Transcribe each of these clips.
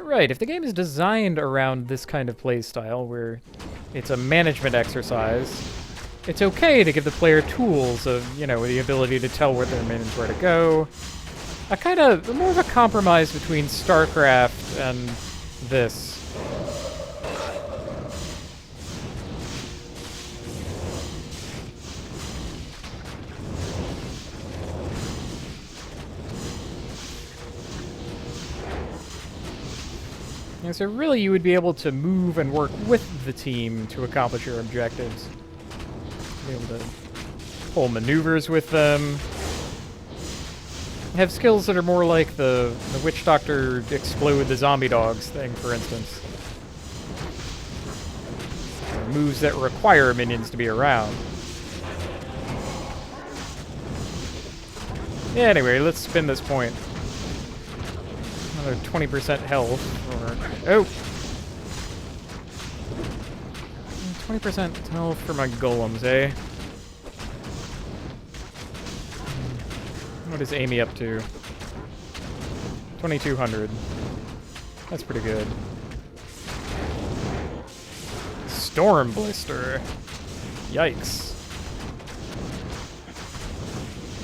Right, if the game is designed around this kind of playstyle, where it's a management exercise, it's okay to give the player tools of, you know, the ability to tell where their minions where to go. A kind of, more of a compromise between StarCraft and this. And so really you would be able to move and work with the team to accomplish your objectives. Be able to pull maneuvers with them. Have skills that are more like the Witch Doctor explode the zombie dogs thing, for instance. Or moves that require minions to be around. Yeah, anyway, let's spin this point. Another 20% health. Oh! 20% health for my golems, eh? What is Amy up to? 2,200. That's pretty good. Storm Blister. Yikes.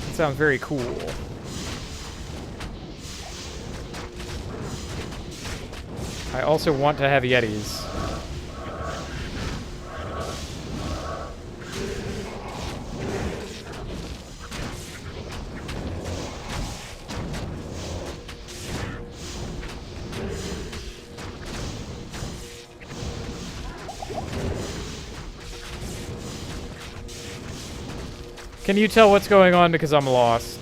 That sounds very cool. I also want to have Yetis. Can you tell what's going on because I'm lost?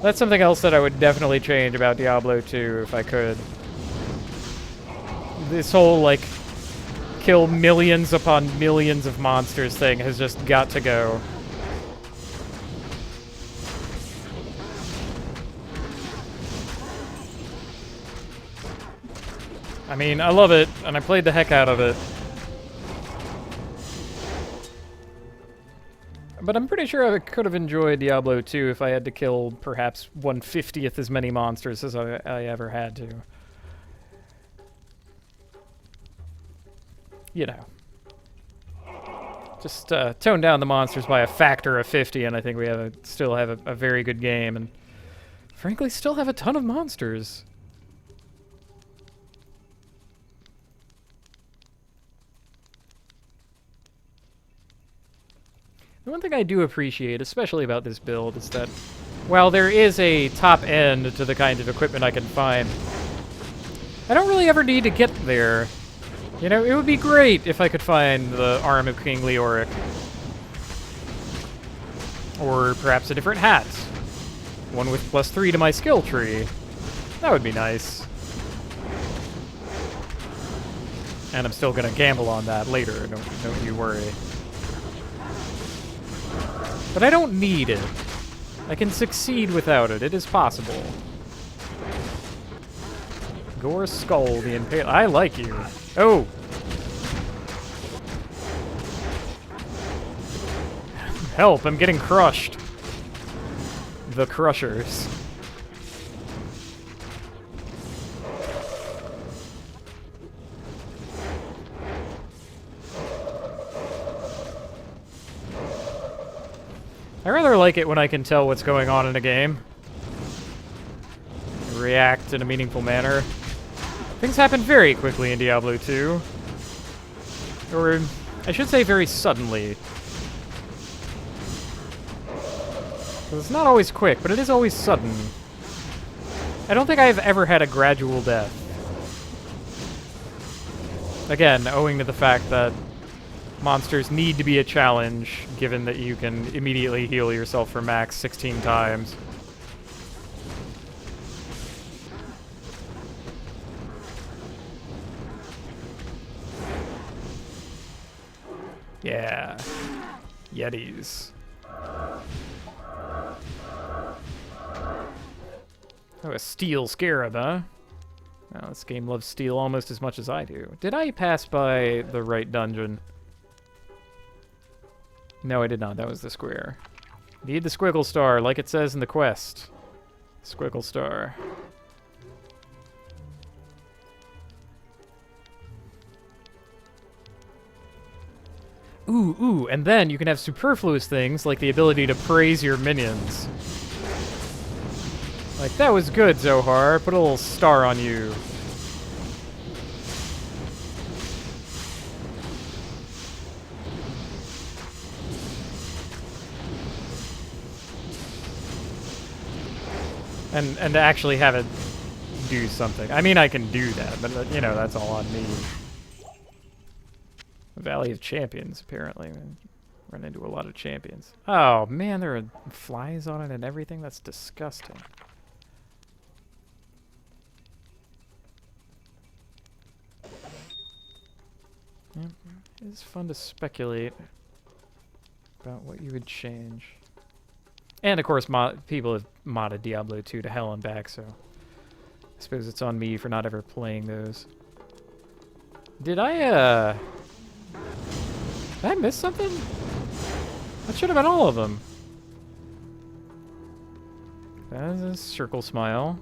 That's something else that I would definitely change about Diablo 2 if I could. This whole, like, kill millions upon millions of monsters thing has just got to go. I mean, I love it, and I played the heck out of it. But I'm pretty sure I could have enjoyed Diablo 2 if I had to kill perhaps 1/50th as many monsters as I ever had to. You know. Just tone down the monsters by a factor of 50, and I think we still have a very good game, and frankly, still have a ton of monsters. The one thing I do appreciate, especially about this build, is that while there is a top end to the kind of equipment I can find, I don't really ever need to get there. You know, it would be great if I could find the Arm of King Leoric. Or perhaps a different hat. One with +3 to my skill tree. That would be nice. And I'm still gonna gamble on that later, don't you worry. But I don't need it. I can succeed without it. It is possible. Gore Skull, the Impale. I like you. Oh! Help, I'm getting crushed. The Crushers. I rather like it when I can tell what's going on in a game. React in a meaningful manner. Things happen very quickly in Diablo 2. Or, I should say very suddenly. It's not always quick, but it is always sudden. I don't think I've ever had a gradual death. Again, owing to the fact that monsters need to be a challenge, given that you can immediately heal yourself for max 16 times. Yeah. Yetis. Oh, a steel scarab, huh? Well, this game loves steel almost as much as I do. Did I pass by the right dungeon? No, I did not. That was the square. Need the squiggle star, like it says in the quest. Squiggle star. Ooh, and then you can have superfluous things like the ability to praise your minions. Like, that was good, Zohar. Put a little star on you. And to actually have it do something. I mean, I can do that, but, you know, that's all on me. Valley of Champions, apparently. Run into a lot of champions. Oh, man, there are flies on it and everything? That's disgusting. Yeah, it's fun to speculate about what you would change. And, of course, people have modded Diablo 2 to hell and back, so I suppose it's on me for not ever playing those. Did I miss something? That should have been all of them. That's a circle smile.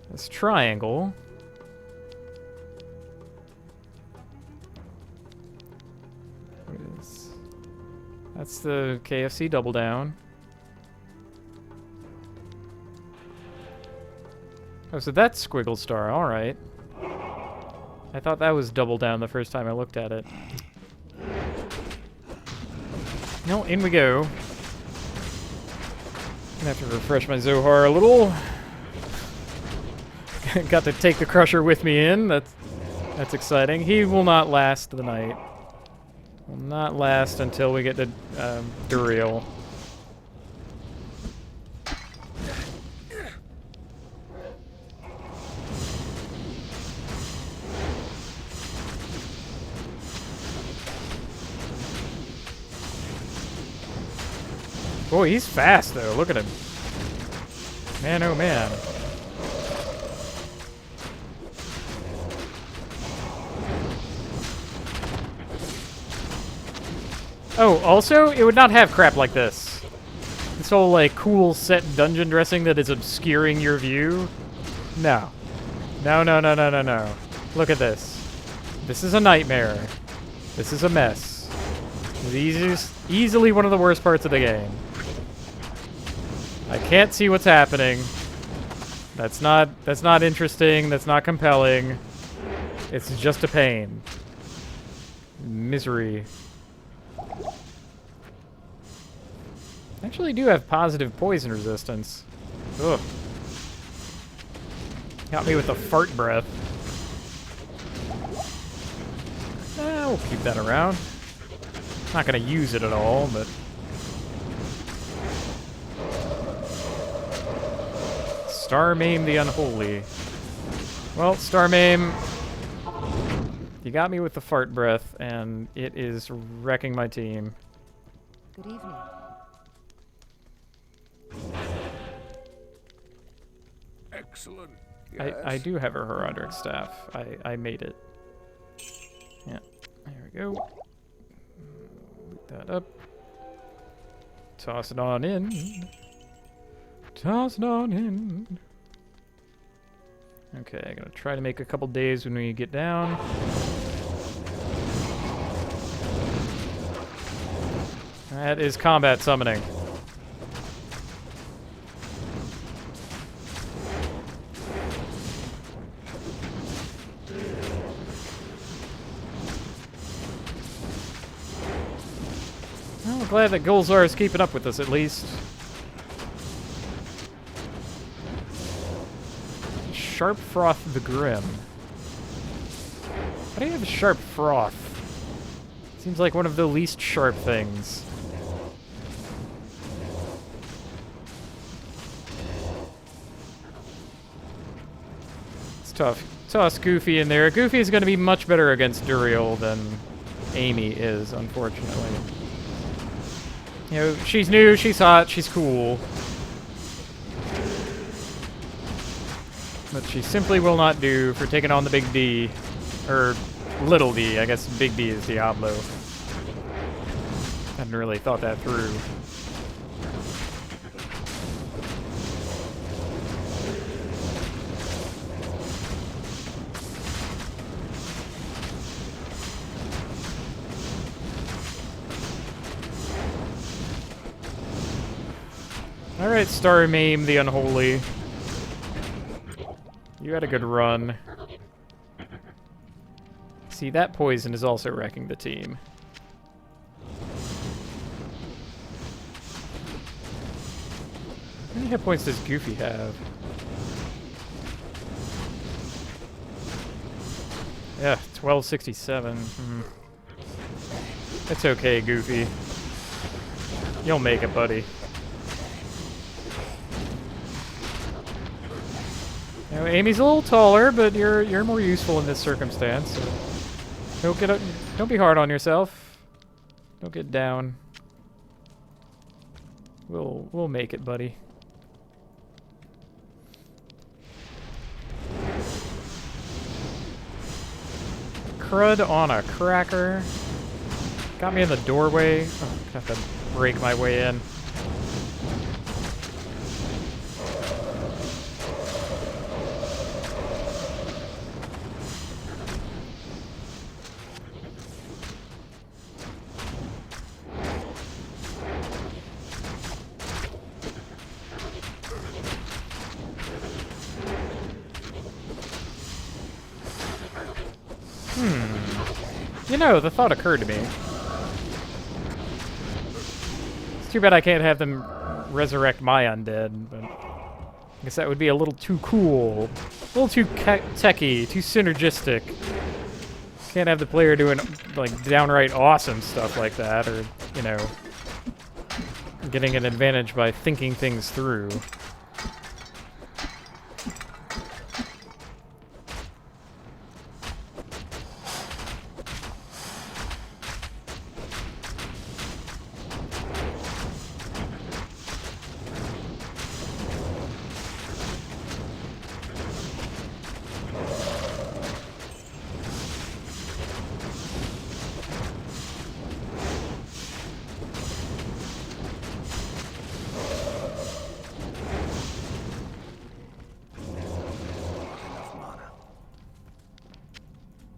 That's triangle. That's the KFC double down. Oh, so that's squiggle star. All right. I thought that was double down the first time I looked at it. No, in we go. Gonna have to refresh my Zohar a little. Got to take the Crusher with me in. That's exciting. He will not last the night. Will not last until we get to Duriel. Boy, he's fast though. Look at him. Man, oh man. Oh, also, it would not have crap like this. This whole, like, cool set dungeon dressing that is obscuring your view. No. No, no, no, no, no, no. Look at this. This is a nightmare. This is a mess. This is easily one of the worst parts of the game. I can't see what's happening. That's not interesting. That's not compelling. It's just a pain. Misery. Actually do have positive poison resistance. Ugh. Got me with the fart breath. We'll keep that around. Not gonna use it at all, but... Starmaim the Unholy. Well, Starmaim, you got me with the fart breath, and it is wrecking my team. Good evening. Excellent. Yes. I do have a Heraldric Staff. I made it. Yeah. There we go. Loot that up. Toss it on in. Toss it on in. Okay, I'm gonna try to make a couple days when we get down. That is combat summoning. Well, I'm glad that Gulzar is keeping up with us at least. Sharp Froth the Grim. How do you have Sharp Froth? Seems like one of the least sharp things. It's tough. Toss Goofy in there. Goofy is going to be much better against Duriel than Amy is, unfortunately. You know, she's new, she's hot, she's cool. But she simply will not do for taking on the Big D. Or Little D, I guess Big D is Diablo. Hadn't really thought that through. Alright, Star Maim the Unholy. You had a good run. See, that poison is also wrecking the team. How many hit points does Goofy have? Yeah, 1267. It's okay, Goofy. You'll make it, buddy. You know, Amy's a little taller, but you're more useful in this circumstance. So don't be hard on yourself. Don't get down. We'll make it, buddy. Crud on a cracker. Got me in the doorway. Oh, I have to break my way in. You know, the thought occurred to me. It's too bad I can't have them resurrect my undead, but I guess that would be a little too cool. A little too techy, too synergistic. Can't have the player doing, like, downright awesome stuff like that, or, you know, getting an advantage by thinking things through.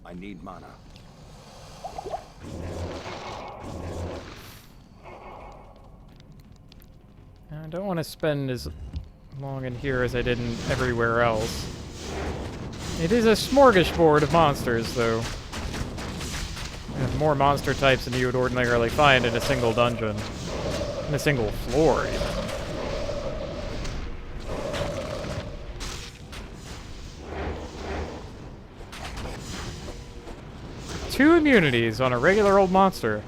I need mana. I don't want to spend as long in here as I did in everywhere else. It is a smorgasbord of monsters, though. You have more monster types than you would ordinarily find in a single dungeon. In a single floor, even. Two immunities on a regular old monster.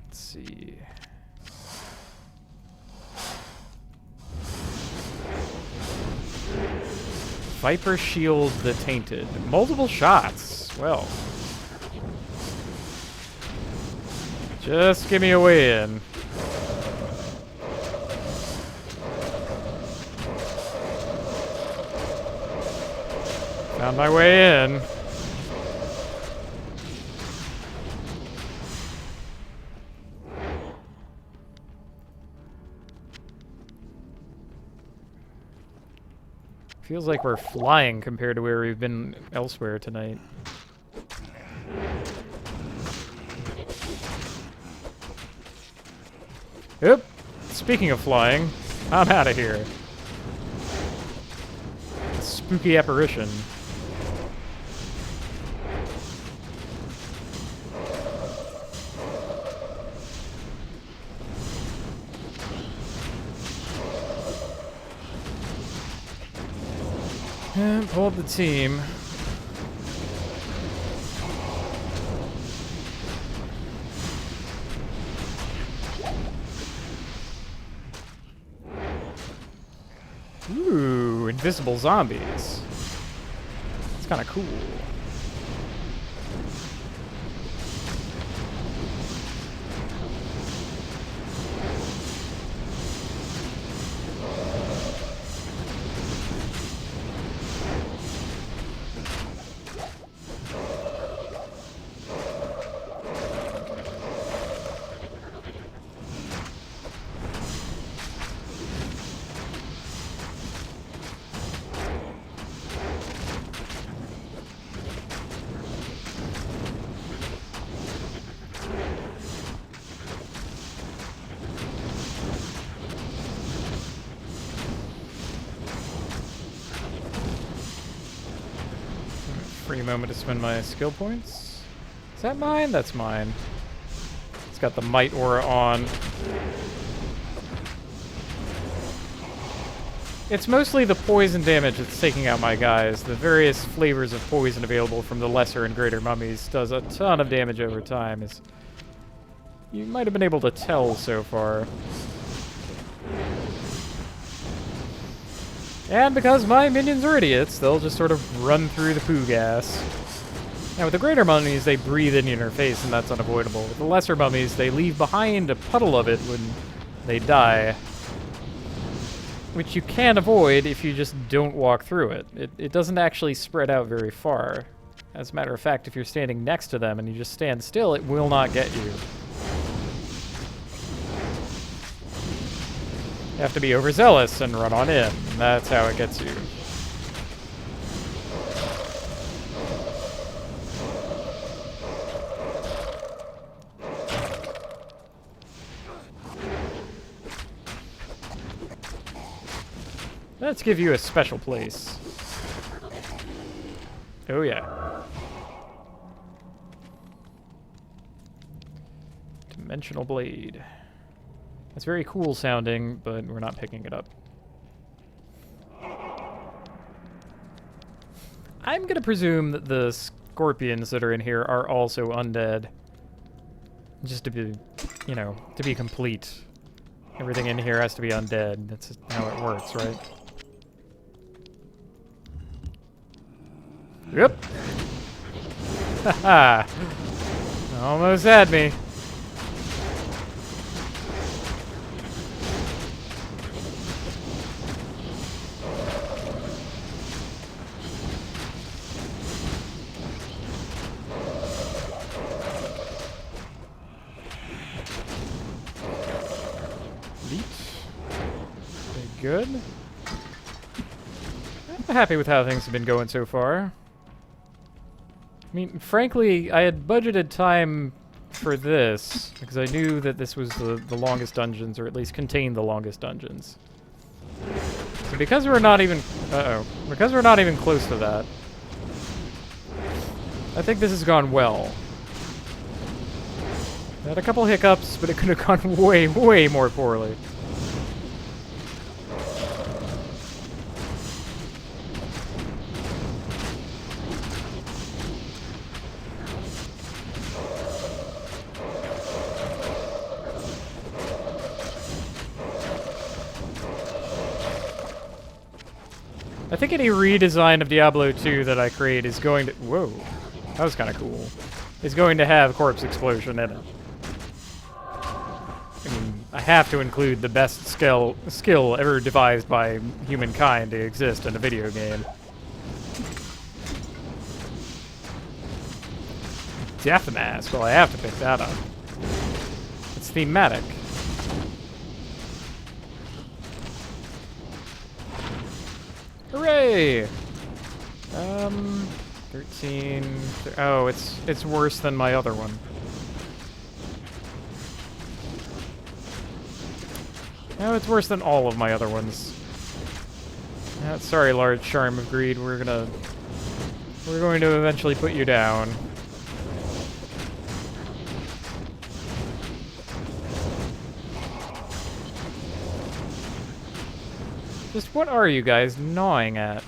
Let's see. Viper Shield the Tainted. Multiple shots. Well. Just give me a way in. Found my way in. Feels like we're flying compared to where we've been elsewhere tonight. Oop! Speaking of flying, I'm out of here. Spooky apparition. And pull up the team. Ooh, invisible zombies. It's kind of cool. free moment to spend my skill points. Is that mine? That's mine. It's got the might aura on. It's mostly the poison damage that's taking out my guys. The various flavors of poison available from the lesser and greater mummies does a ton of damage over time, as you might have been able to tell so far. And because my minions are idiots, they'll just sort of run through the poo gas. Now, with the greater mummies, they breathe it in your face, and that's unavoidable. With the lesser mummies, they leave behind a puddle of it when they die, which you can avoid if you just don't walk through it. It doesn't actually spread out very far. As a matter of fact, if you're standing next to them and you just stand still, it will not get you. You have to be overzealous and run on in. That's how it gets you. Let's give you a special place. Oh yeah. Dimensional blade. That's very cool sounding, but we're not picking it up. I'm gonna presume that the scorpions that are in here are also undead. Just to be, you know, to be complete. Everything in here has to be undead. That's how it works, right? Yep. Haha. Almost had me. Good. I'm happy with how things have been going so far. I mean, frankly, I had budgeted time for this because I knew that this was the longest dungeons, or at least contained the longest dungeons. So because we're not even... because we're not even close to that, I think this has gone well. I had a couple hiccups, but it could have gone way, way more poorly. I think any redesign of Diablo 2 that I create is going to... Whoa. That was kind of cool. Is going to have corpse explosion in it. I mean, I have to include the best skill ever devised by humankind to exist in a video game. Death Mask. Well, I have to pick that up. It's thematic. Hooray! 13... Oh, it's worse than my other one. No, it's worse than all of my other ones. Sorry, large charm of greed. We're going to eventually put you down. Just what are you guys gnawing at?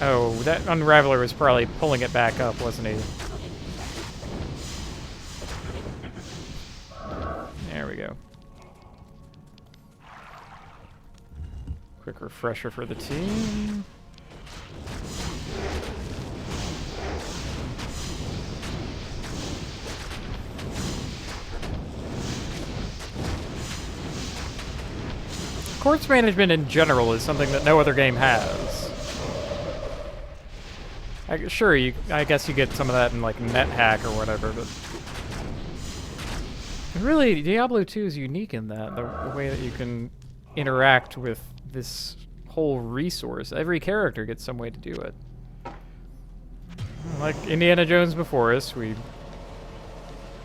Oh, that Unraveler was probably pulling it back up, wasn't he? There we go. Quick refresher for the team. Corpse management in general is something that no other game has. Sure, I guess you get some of that in like NetHack or whatever, but really, Diablo 2 is unique in that, the way that you can interact with this whole resource. Every character gets some way to do it. Like Indiana Jones before us, we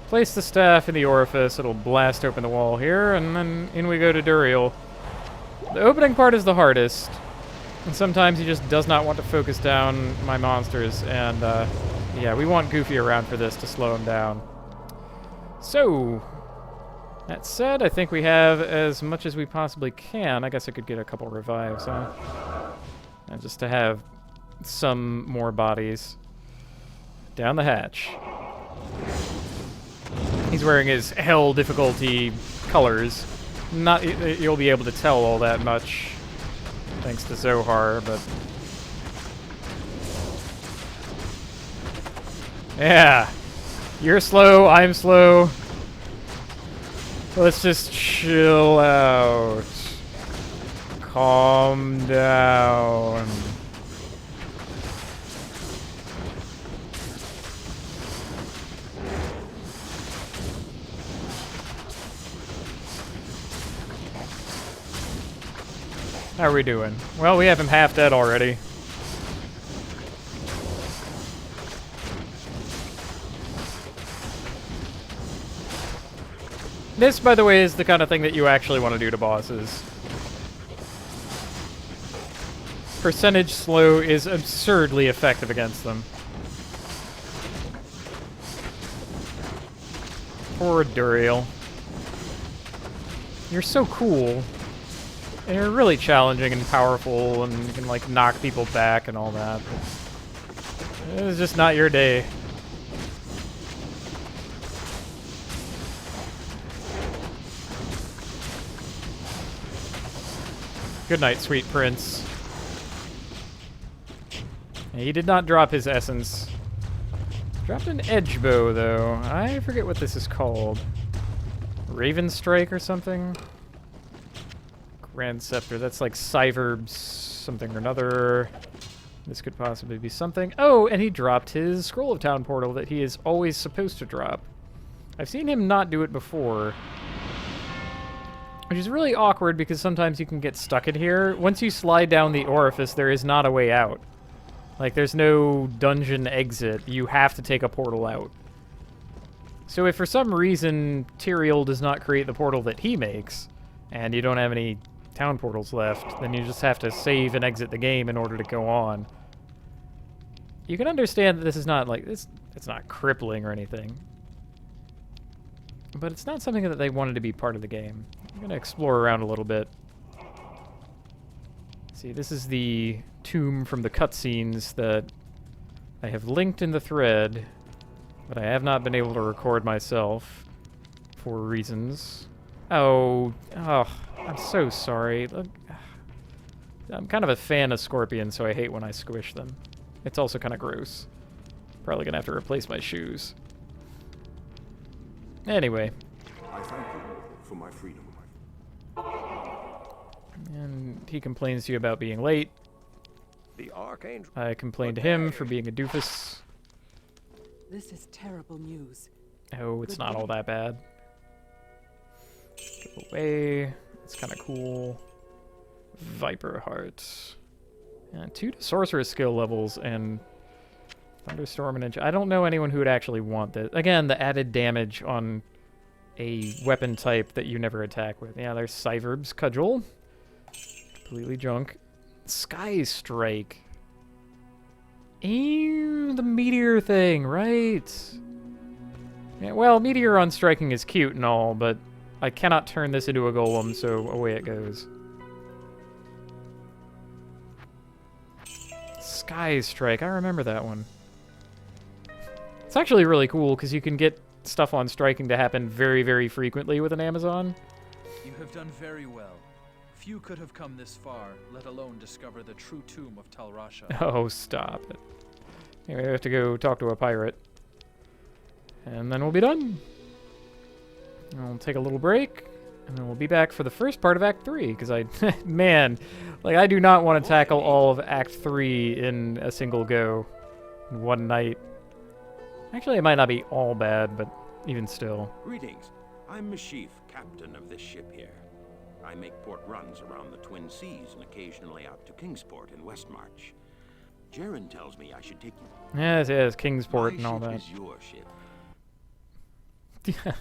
place the staff in the orifice, it'll blast open the wall here, and then in we go to Duriel. The opening part is the hardest, And sometimes he just does not want to focus down my monsters, and yeah, we want Goofy around for this to slow him down. So, that said, I think we have as much as we possibly can. I guess I could get a couple revives, huh? And just to have some more bodies. Down the hatch. He's wearing his hell difficulty colors. Not you'll be able to tell all that much thanks to Zohar, but yeah. You're slow, I'm slow. Let's just chill out. Calm down. How are we doing? Well, we have him half dead already. This, by the way, is the kind of thing that you actually want to do to bosses. Percentage slow is absurdly effective against them. Poor Duriel. You're so cool. And you're really challenging and powerful, and you can, like, knock people back and all that. But it's just not your day. Good night, sweet prince. He did not drop his essence. Dropped an edge bow, though. I forget what this is called. Raven Strike or something? Grand Scepter. That's like Cyverb's something or another. This could possibly be something. Oh, and he dropped his Scroll of Town portal that he is always supposed to drop. I've seen him not do it before. Which is really awkward because sometimes you can get stuck in here. Once you slide down the orifice, there is not a way out. Like, there's no dungeon exit. You have to take a portal out. So if for some reason Tyrael does not create the portal that he makes, and you don't have any town portals left, then you just have to save and exit the game in order to go on. You can understand that this is not like this. It's not crippling or anything, but it's not something that they wanted to be part of the game. I'm gonna explore around a little bit. See, this is the tomb from the cutscenes that I have linked in the thread, but I have not been able to record myself for reasons. Oh, I'm so sorry. Look, I'm kind of a fan of scorpions, so I hate when I squish them. It's also kind of gross. Probably gonna have to replace my shoes. Anyway. I thank you for my freedom. And he complains to you about being late. The Archangel. I complain to him for being a doofus. This is terrible news. Oh, it's not all that bad. Go away. It's kind of cool. Viper Heart. And 2 sorcerer skill levels and Thunderstorm and I don't know anyone who would actually want this. Again, the added damage on a weapon type that you never attack with. Yeah, there's Cyverb's Cudgel. Completely junk. Sky Strike. Ew, the meteor thing, right? Yeah, well, meteor on striking is cute and all, but I cannot turn this into a golem, so away it goes. Sky Strike, I remember that one. It's actually really cool because you can get stuff on striking to happen very, very frequently with an Amazon. You have done very well. Few could have come this far, let alone discover the true tomb of Tal Rasha. Oh, stop it. Anyway, we have to go talk to a pirate. And then we'll be done. And we'll take a little break, and then we'll be back for the first part of Act 3, because man, like, I do not want to tackle all of Act 3 in a single go, in one night. Actually, it might not be all bad, but even still. Greetings. I'm Mashif, captain of this ship here. I make port runs around the Twin Seas and occasionally out to Kingsport in Westmarch. Jaren tells me I should take you. Yes, Kingsport and all that. My ship is your ship.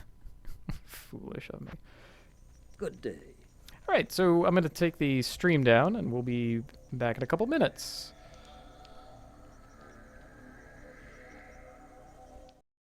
Foolish of me. Good day. All right, so I'm going to take the stream down, and we'll be back in a couple minutes.